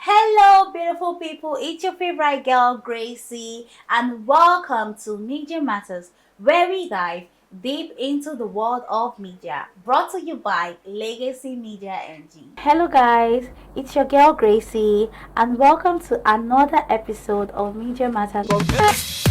Hello, beautiful people. It's your favorite girl, Gracey, and welcome to Media Matters, where we dive deep into the world of media. Brought to you by Legacy Media NG. Hello, guys. It's your girl, Gracey, and welcome to another episode of Media Matters. Yes.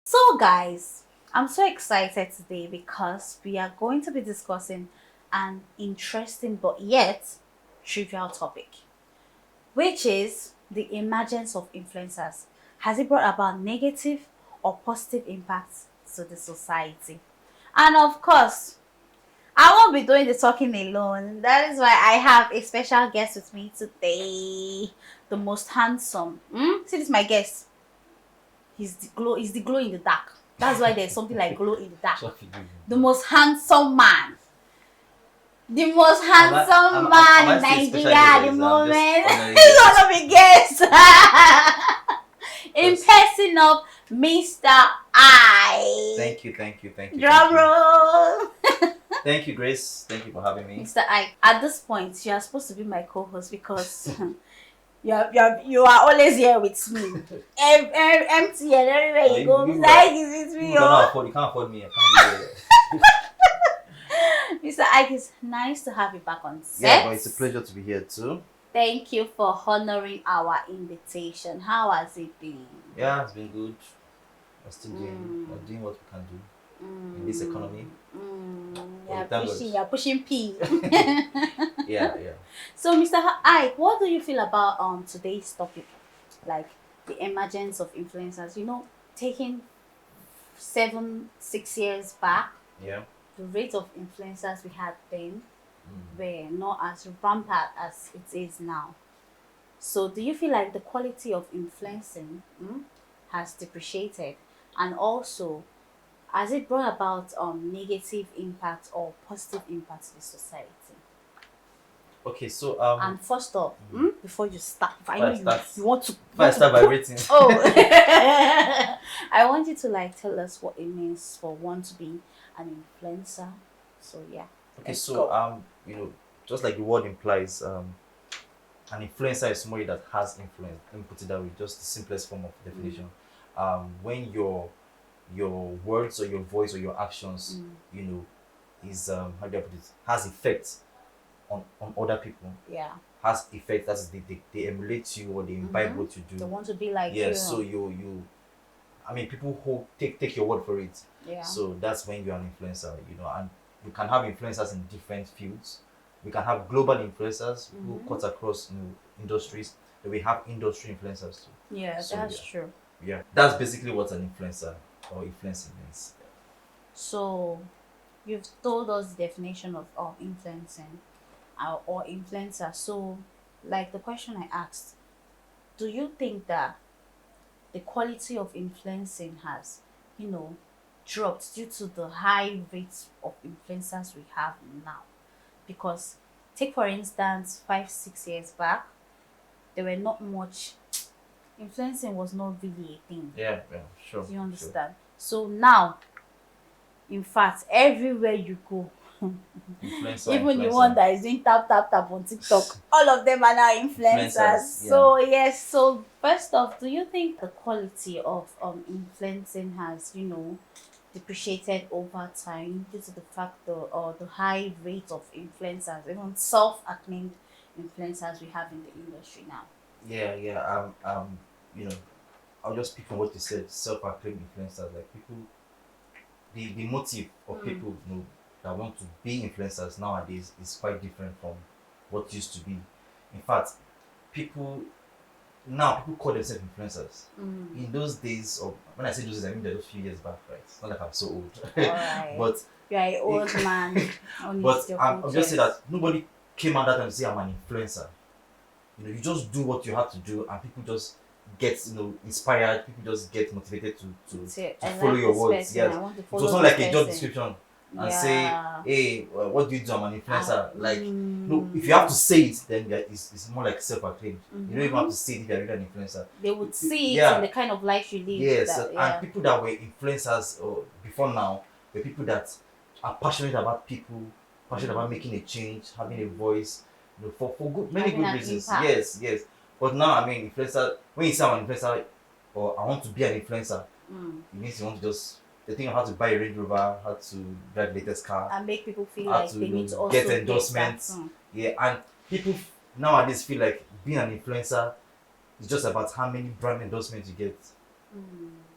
So, guys, I'm so excited today because we are going to be discussing an interesting but yet trivial topic, which is the emergence of influencers. Has it brought about negative or positive impacts to the society? And of course, I won't be doing the talking alone. That is why I have a special guest with me today. The most handsome. See, this is my guest. He's the glow in the dark. That's why there's something like glow in the dark. The most handsome man. The most handsome man in Nigeria at the moment. He's one of the guests. In person of Mr. I. Thank you. Drum roll. Thank you, Grace. Thank you for having me. Mr. I. At this point, you are supposed to be my co-host because you are always here with me. Empty and everywhere you go. Mr. Ike is with me. You can't afford me. I can't be there. Mr. Ike, it's nice to have you back on set. Yeah, but it's a pleasure to be here too. Thank you for honoring our invitation. How has it been? Yeah, it's been good. We're still doing what we can do in this economy. You're pushing P. yeah. So, Mr. Ike, what do you feel about today's topic? Like the emergence of influencers. You know, taking 6 years back, Yeah. the rate of influencers we had then were not as rampant as it is now. So, do you feel like the quality of influencing has depreciated, and also has it brought about negative impact or positive impact to the society? Okay, so And first off, before you start, if I know you want to. If I start by rating. Oh, I want you to tell us what it means for one to be an influencer. So yeah. Okay, let's so go. just like the word implies, an influencer is somebody that has influence. Let me put it that way, just the simplest form of definition. When your words or your voice or your actions, is how do I put it, has effect on other people. Yeah. Has effect. That's they emulate you or they imbibe what you do. They want to be like you. Yeah. So you people who take your word for it. Yeah. So that's when you're an influencer, and we can have influencers in different fields. We can have global influencers who cut across industries. Then we have industry influencers too. Yeah, So, that's true. Yeah, that's basically what an influencer or influencing means. So, you've told us the definition of influencing or influencer. So, like the question I asked, do you think that the quality of influencing has, dropped due to the high rates of influencers we have now? Because, take for instance, 5-6 years back, there were not much. Influencing was not really a thing. Yeah, sure. Do you understand? So now, in fact, everywhere you go, even the one that is doing tap on TikTok, all of them are now influencers. Yeah. So yes. So first off, do you think the quality of influencing has depreciated over time due to the fact the high rate of influencers, even self-acclaimed influencers we have in the industry now? Yeah. I'll just speak from what you said. Self-acclaimed influencers, like people, the motive of people that want to be influencers nowadays is quite different from what used to be. In fact, people call themselves influencers. In those days, or when I say those days, I mean those few years back, right? It's not like I'm so old. Alright. But you're an old man. but I'm just saying that nobody came out that time to say I'm an influencer. You just do what you have to do, and people just get inspired. People just get motivated to I follow like your this words. person. Yes, I want to it was follow not this like a job person. description and say, Yeah. hey, what do you do? I'm an influencer. Like, no, if you Mm. have to say it, then it's more like self-acclaimed. You don't even have Mhm. to say it if you're really an influencer. They would see it in Yeah, the kind of life you live. yes, That and yeah. people that were influencers before now were people that are passionate about people, passionate about making a change, having a voice, for good, many Having good an reasons. impact. Yes, yes. But now, I mean, influencer. When you say I'm an influencer, or I want to be an influencer, it means you want to just the thing of how to buy a Range Rover, how to drive the latest car, And make people feel how like to they need to get also get that. endorsements. Yeah, and people nowadays feel like being an influencer is just about how many brand endorsements you get.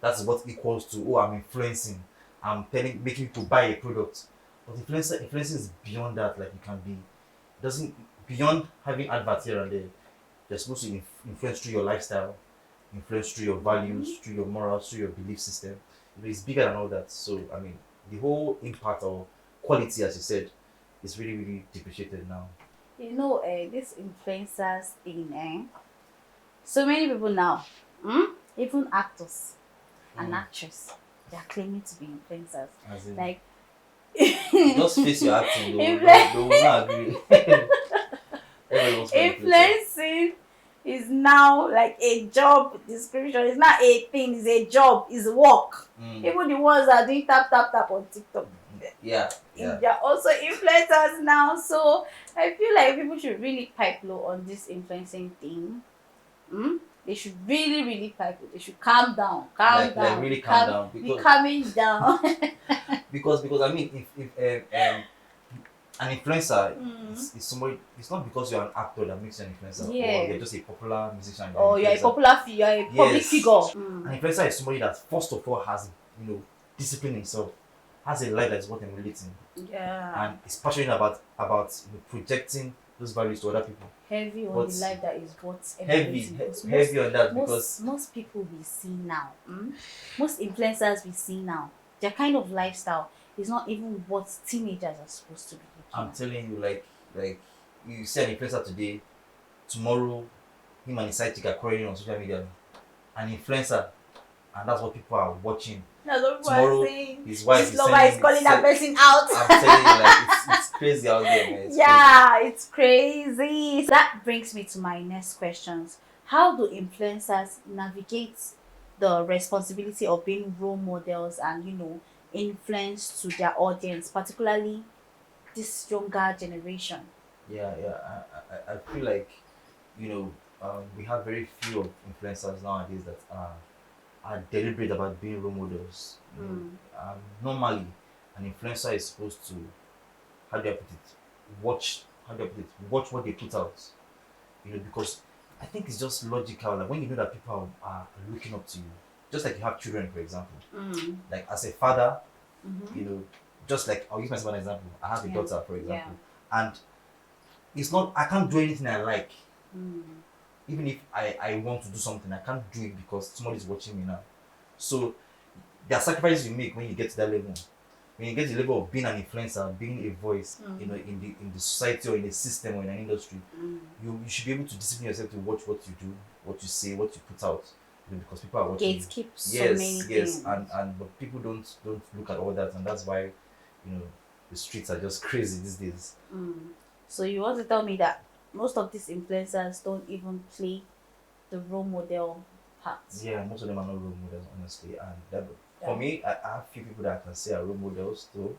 That's what equals to, oh, I'm influencing. I'm making people buy a product. But influencing is beyond that. Like, you can be doesn't beyond having adverts here and there. You're supposed to influence through your lifestyle, influence through your values, through your morals, through your belief system. It's bigger than all that. So I mean, the whole impact or quality, as you said, is really really depreciated now. This influencers thing, so many people now, even actors and actresses, they are claiming to be influencers. As in, Like, just face your acting. influ- They will not agree. Everybody wants to be an influencer. influencing is now like a job description. It's not a thing, it's a job, it's work. Even the ones that are doing tap tap tap on TikTok, Yeah. they're also influencers now. So I feel like people should really pipe low on this influencing thing. They should really, really pipe low. They should calm down, Like really calm down, be calming down. because I mean, if an influencer is somebody, it's not because you're an actor that makes you an influencer, or Yeah. you're just a popular musician. Or you're a popular figure, you're a public Yes. figure. An influencer is somebody that first of all has discipline himself, has a life that's worth emulating, Yeah. and is passionate about projecting those values to other people. Heavy on But the life that is worth Heavy, emulating. Because heavy on that because most people we see now, most influencers we see now, their kind of lifestyle is not even what teenagers are supposed to be looking I'm at. telling you, like you see an influencer today, tomorrow him and his sidekick are quarreling on social media. An influencer, and that's what people are watching. That's what people Tomorrow, are saying. his wife This is lover sending is calling that person out. I'm telling you, like it's crazy out there, man. It's crazy. That brings me to my next questions. How do influencers navigate the responsibility of being role models and influence to their audience, particularly this younger generation? Yeah, I feel like we have very few of influencers nowadays that are deliberate about being role models. Normally, an influencer is supposed to, how do I put it, watch what they put out. Because I think it's just logical. Like, when you know that people are looking up to you, just like you have children, for example. Like, as a father, just like I'll use myself as an example. I have a daughter, for example, and it's not, I can't do anything I like. Even if I want to do something, I can't do it because somebody's watching me now. So there are sacrifices you make when you get to that level. When you get to the level of being an influencer, being a voice, in the society or in the system or in an industry, you should be able to discipline yourself to watch what you do, what you say, what you put out, because people are watching. Gatekeep so Yes, many yes, things. and but people don't look at all that, and that's why the streets are just crazy these days. So you want to tell me that most of these influencers don't even play the role model part? Yeah, most of them are not role models, honestly. And for me, I have few people that I can say are role models too.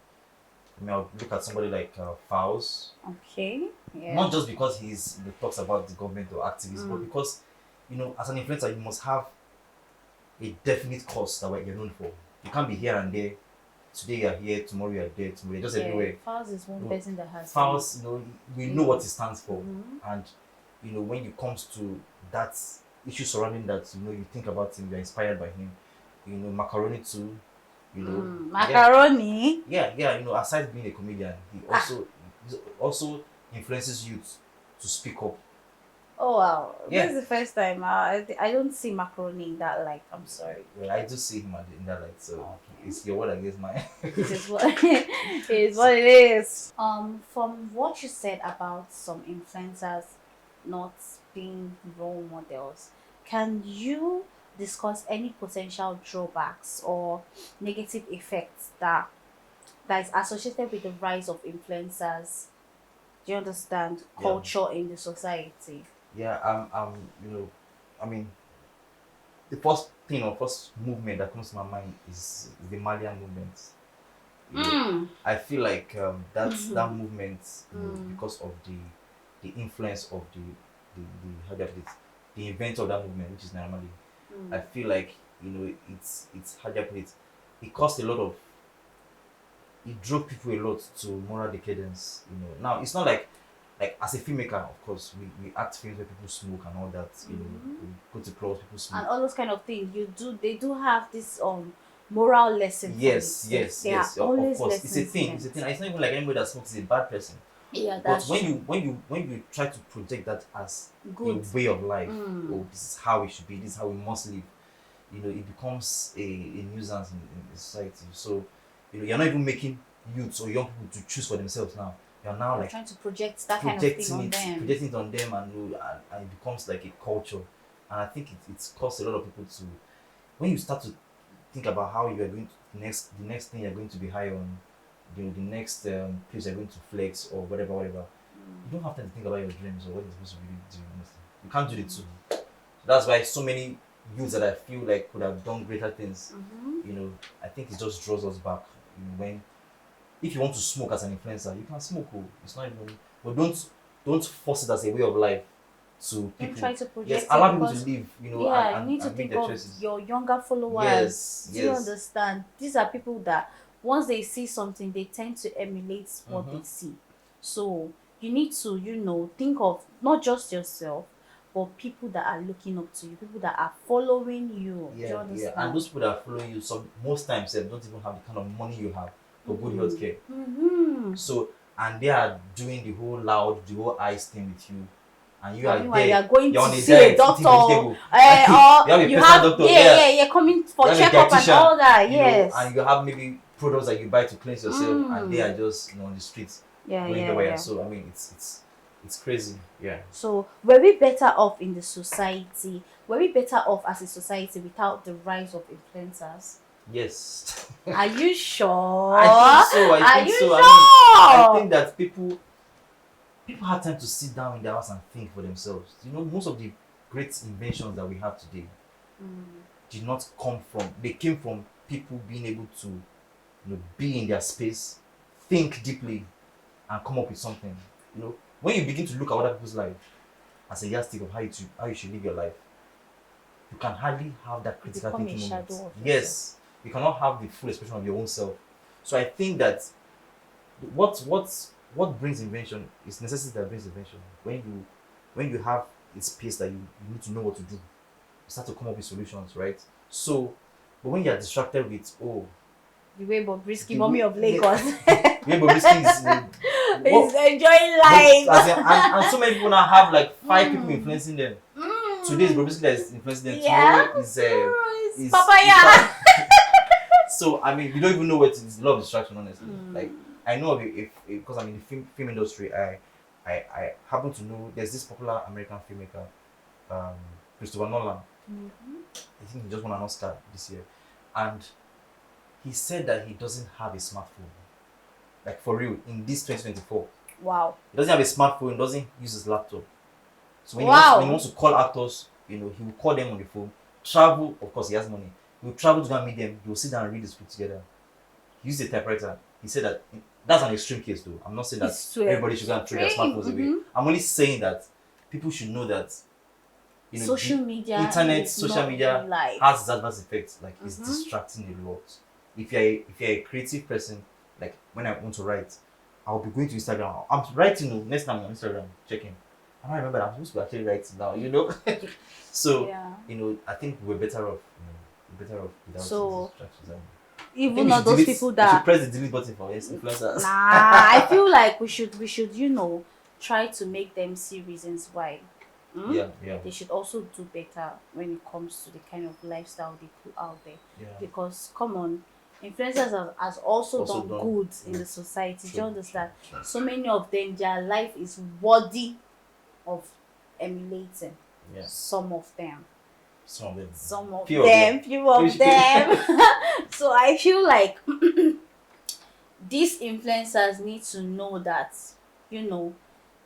I mean, I'll look at somebody like Faust. Okay. Yeah. Not just because he's talks about the government or activists, but because as an influencer, you must have a definite cause that you're known for. You can't be here and there. Today you're here, tomorrow you're there, tomorrow you're just everywhere. Faust is one person that has Faust, we know what it stands for, and when it comes to that issue surrounding that, you think about him, you're inspired by him. Macaroni too. Macaroni. Yeah. Aside being a comedian, he also influences youth to speak up. Oh wow! Yeah. This is the first time I don't see macaroni in that light. I'm sorry. Well, I do see him in that light, so it's your word against mine. It is what it is. What it is. From what you said about some influencers not being role models, can you discuss any potential drawbacks or negative effects that is associated with the rise of influencers? Do you understand? Yeah. Culture in the society. Yeah. You know, I mean, the first thing or first movement that comes to my mind is the Malian movement. You know, Mm. I feel like that's Mhm. that movement, because of the influence of the how do I put it, the inventor of that movement, which is normally, I feel like, it's how do I put it, it caused a lot of, it drove people a lot to moral decadence. Now it's not like as a filmmaker, of course, we act films where people smoke and all that. We go to clubs, people smoke. And all those kind of things they do have this moral lesson from Yes, it. yes, There are yes. Of always course, it's a lessons thing. in It's a it. thing. It's not even like anybody that smokes is a bad person. Yeah, But that's when you true. when you try to project that as Good. a way of life, oh, this is how it should be, this is how we must live, it becomes a nuisance in the society. So, you're not even making youths or young people to choose for themselves now. You're now You're like trying to project that kind of thing on them. projecting it on them, and it becomes like a culture. And I think it's caused a lot of people to, when you start to think about how you are going to the next thing you're going to be high on, the next place you're going to flex or whatever. You don't have time to think about your dreams or what you're supposed to be doing. Honestly, you can't do the two. So that's why so many youths that I feel like could have done greater things. I think it just draws us back. When if you want to smoke as an influencer, you can smoke. Oh, it's not even. But don't force it as a way of life to Don't people. try to Yes, project it allow people to because live. yeah, you And, need to and make think their of choices. your younger followers. Yes, Do you yes. understand? These are people that once they see something, they tend to emulate what Mm-hmm. they see. So you need to, think of not just yourself, but people that are looking up to you, people that are following you. Do you Yeah, yeah. And understand? those people that follow you, some most times they don't even have the kind of money you have for good healthcare. Mm-hmm. So, and they are doing the whole eyes thing with you, and you And are meanwhile, you there. are going You're to on a see a diet, eating doctor, vegetable. or You have a you personal have, doctor. Yeah, yeah, coming for you have a checkup and dietitian. all that. Yes. And you have maybe products that you buy to cleanse yourself, and they are Mm. just on the streets Yeah, going yeah, everywhere. yeah. So I mean, it's crazy. Yeah. So were we better off in the society? Were we better off as a society without the rise of influencers? Yes. Are you sure? I think so. I Are think you so. I mean, I sure? think that people had time to sit down in their house and think for themselves. Most of the great inventions that we have today did not come from. They came from people being able to, be in their space, think deeply, and come up with something. When you begin to look at other people's life as a yardstick of how you should live your life, you can hardly have that You critical become a thinking moment. shadow of yourself. Yes, you cannot have the full expression of your own self. So I think that what brings invention is necessity that brings invention. When you have a space that you need to know what to do, you start to come up with solutions, right? So, but when you are distracted with, oh, The way Bobrisky, the mommy way of yeah, Lagos, Rainbow Biscuit is is what, enjoying as in, life. and so many people now have like 5 people Mm. influencing them. Mm. Today is Bobrisky that is influencing them. Yeah. Tomorrow is It's is papaya. so I mean, we don't even know what it is. A lot of distraction, honestly. Like I know if because I'm in the film industry, I happen to know there's this popular American filmmaker, um, Christopher Nolan. I think he just won an Oscar this year, and he said that he doesn't have a smartphone. Like for real, in this 2024, Wow. he doesn't have a smartphone. Doesn't use his laptop. So when he Wow. wants to call actors, he will call them on the phone. Travel, of course, he has money. He will travel to go and meet them. They will sit down and read the script together. He used a typewriter. He said that that's an extreme case, though. I'm not saying that It's everybody should go and throw their extreme. smartphones away. I'm only saying that people should know that Social the media internet, is social not media life. has its adverse effects. Like it's distracting a lot. If you're a creative person, like when I want to write, I'll be going to Instagram. I'm writing next time on Instagram, checking. I don't remember that I'm supposed to actually write it now. So Yeah. I think we're better off. We're better off without So these distractions. I think even we not should those delete. people We should that press the delete button for influencers. I feel like we should try to make them see reasons why. Yeah, yeah, They should also do better when it comes to the kind of lifestyle they put out there. yeah. Because come on, influencers has also, Also done done good in good. the society. Do you True, understand? true, true. So many of them, their life is worthy of emulating. Yeah. Some of them. Some of them. Some of Few them, few of Few- them. So I feel like these influencers need to know that,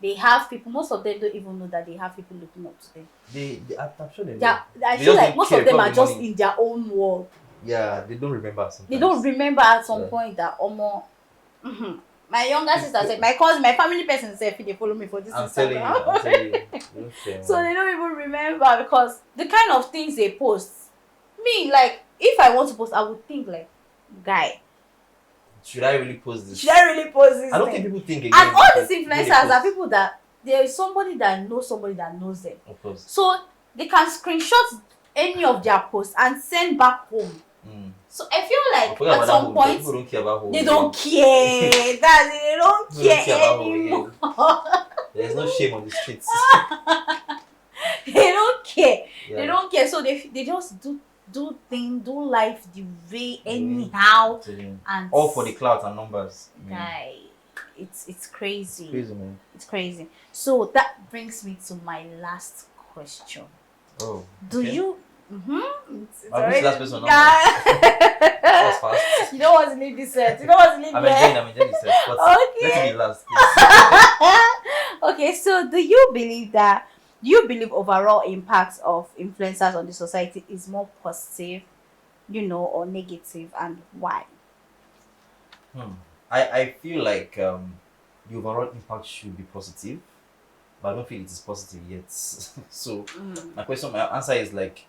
they have people. Most of them don't even know that they have people looking up to them. I'm sure they know. Yeah, I They feel just like don't most care of them about are the just money. in their own world. Yeah, they don't remember sometimes. They don't remember at some Yeah. point that my younger sister said, my cousin, my family person said, they follow me for this I'm telling you. Instagram. They don't care, So man. they don't even remember, because the kind of things they post, me, like, if I want to post, I would think like, guy, Should I really post this? should I really post this I don't thing? think people think again. And all these when they influencers are post. people that there is somebody that knows them. Of course. So they can screenshot any of their posts and send back home. Mm. So I feel I like forget at about some that whole- point people don't care about whole. they don't care. That's it, they don't People don't care about whole anymore. There's no shame on the streets. They don't care. Yeah. They don't care. So they just do life the way anyhow, and All for the clout and numbers. guy, it's crazy. Crazy, man. It's crazy. So that brings me to my last question. Oh. Do okay. you? This last person now. Yeah. That was fast. You don't want to leave this set. You don't want to leave I'm here. enjoying this. But Okay. let it be last. Please. Okay, so do you believe overall impacts of influencers on the society is more positive, or negative, and why? I feel like the overall impact should be positive, but I don't feel it is positive yet. So my answer is like,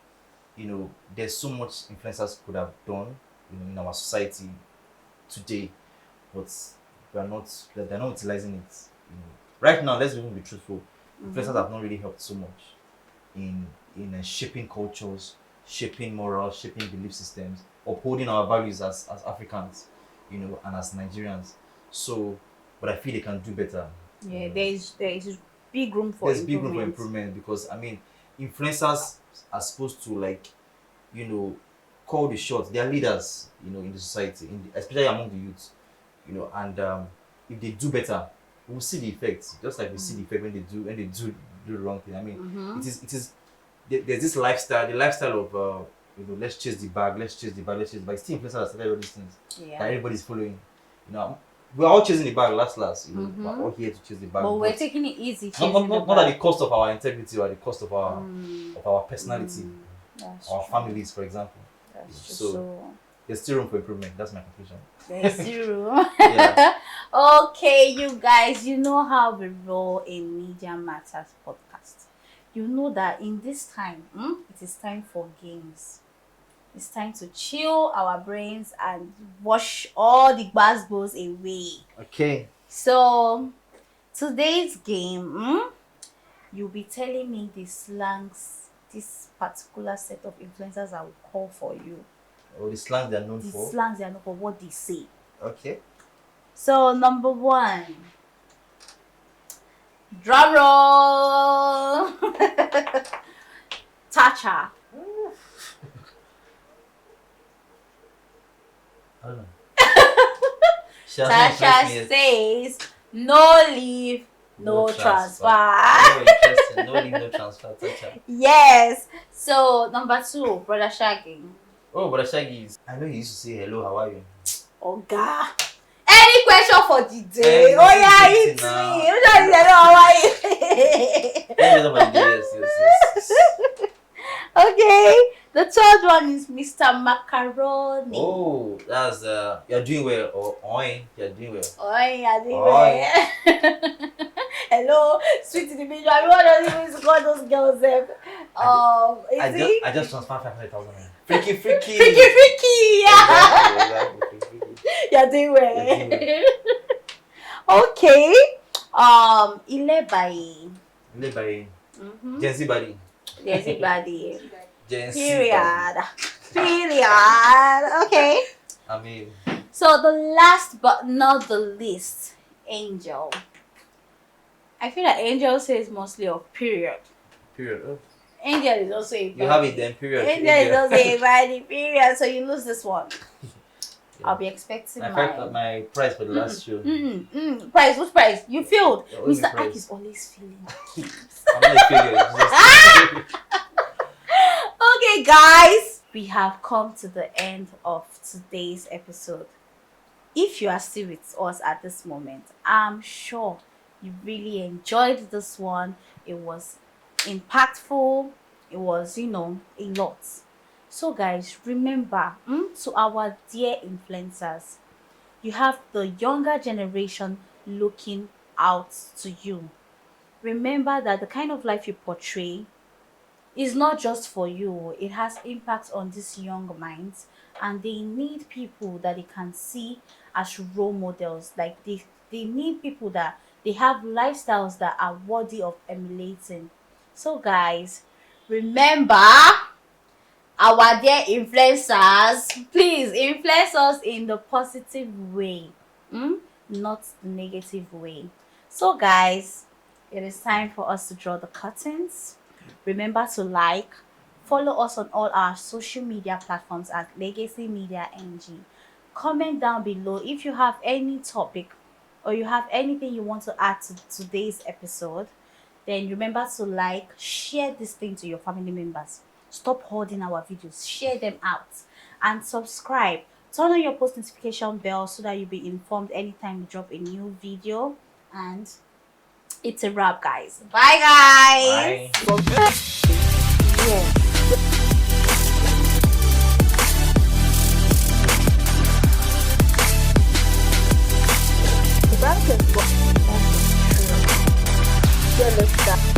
there's so much influencers could have done, in our society today, but they're not utilizing it. Right now, let's even be truthful. Influencers have not really helped so much in shaping cultures, shaping morals, shaping belief systems, upholding our values as Africans, and as Nigerians. So, but I feel they can do better. Yeah, there is big room for There's big room for improvement, because influencers are supposed to call the shots. They are leaders, in the society, especially among the youth, and if they do better, we'll see the effects. Just like we see the effect when they do the wrong thing. It is there's this lifestyle, the lifestyle of let's chase the bag, let's chase the bag. It's still influencers that started all these things that everybody's following. We're all chasing the bag last. We're all here to chase the bag. But we're taking it easy. Not at the cost of our integrity or at the cost of our personality, our families, for example. That's So there's still room for improvement. That's my conclusion. There's still room. Yeah. Okay, you guys, you know how we roll in Media Matters podcast. You know that in this time, it is time for games. It's time to chill our brains and wash all the buzzballs away. Okay. So, today's game, you'll be telling me the slangs, this particular set of influencers I will call for you. Or the slang they're known The for. slangs they are known for, what they say. Okay. So, number 1. Drum roll. Tacha. I don't know. Tasha says, no leave, no transfer. Oh, interesting. No leave, no transfer. Tasha. Yes. So, number 2, Brother Shaggy. Oh, but Shaggy is. I know he used to say hello. How are you? Oh, God. Any question for the day? Hey, Oh, yeah, this is it's now. me. How are you? Yes. Okay. The third one is Mr. Macaroni. Oh, that's you're doing well. Or oi, you're doing well. Oi, Oi. Hello, sweet in the middle. I mean, what does he call those girls? I just transferred 500,000. Freaky. Freaky, yeah. Exactly. You're doing well. Okay. Ilebai. Ilebari. Gen Z body. Yes, buddy. Gen Z Period. Okay. I mean, So the last but not the least, Angel. I feel like Angel says mostly of period. period. Oh. Angel is also a You have it then, period. Angel is also a body period, so you lose this one. Yeah. I'll be expecting I fact my price for the last show. Price, which price? You failed. Yeah, only Mr. price. Ike is always failing. I'm not a failure. It's just Okay, Okay, guys, we have come to the end of today's episode. If you are still with us at this moment, I'm sure you really enjoyed this one. It was impactful, it was, a lot. So, guys, remember, to our dear influencers, you have the younger generation looking out to you. Remember that the kind of life you portray is not just for you, it has impact on these young minds, and they need people that they can see as role models. Like they need people that they have lifestyles that are worthy of emulating. So, guys, remember, our dear influencers, please influence us in the positive way, not the negative way. So, guys, it is time for us to draw the curtains. Remember to like, follow us on all our social media platforms at Legacy Media NG. Comment down below if you have any topic or you have anything you want to add to today's episode. Then remember to like, share this thing to your family members. Stop holding our videos, share them out, and subscribe. Turn on your post notification bell so that you'll be informed anytime we drop a new video. And it's a wrap, guys. Bye, guys. Bye. That is what you understand.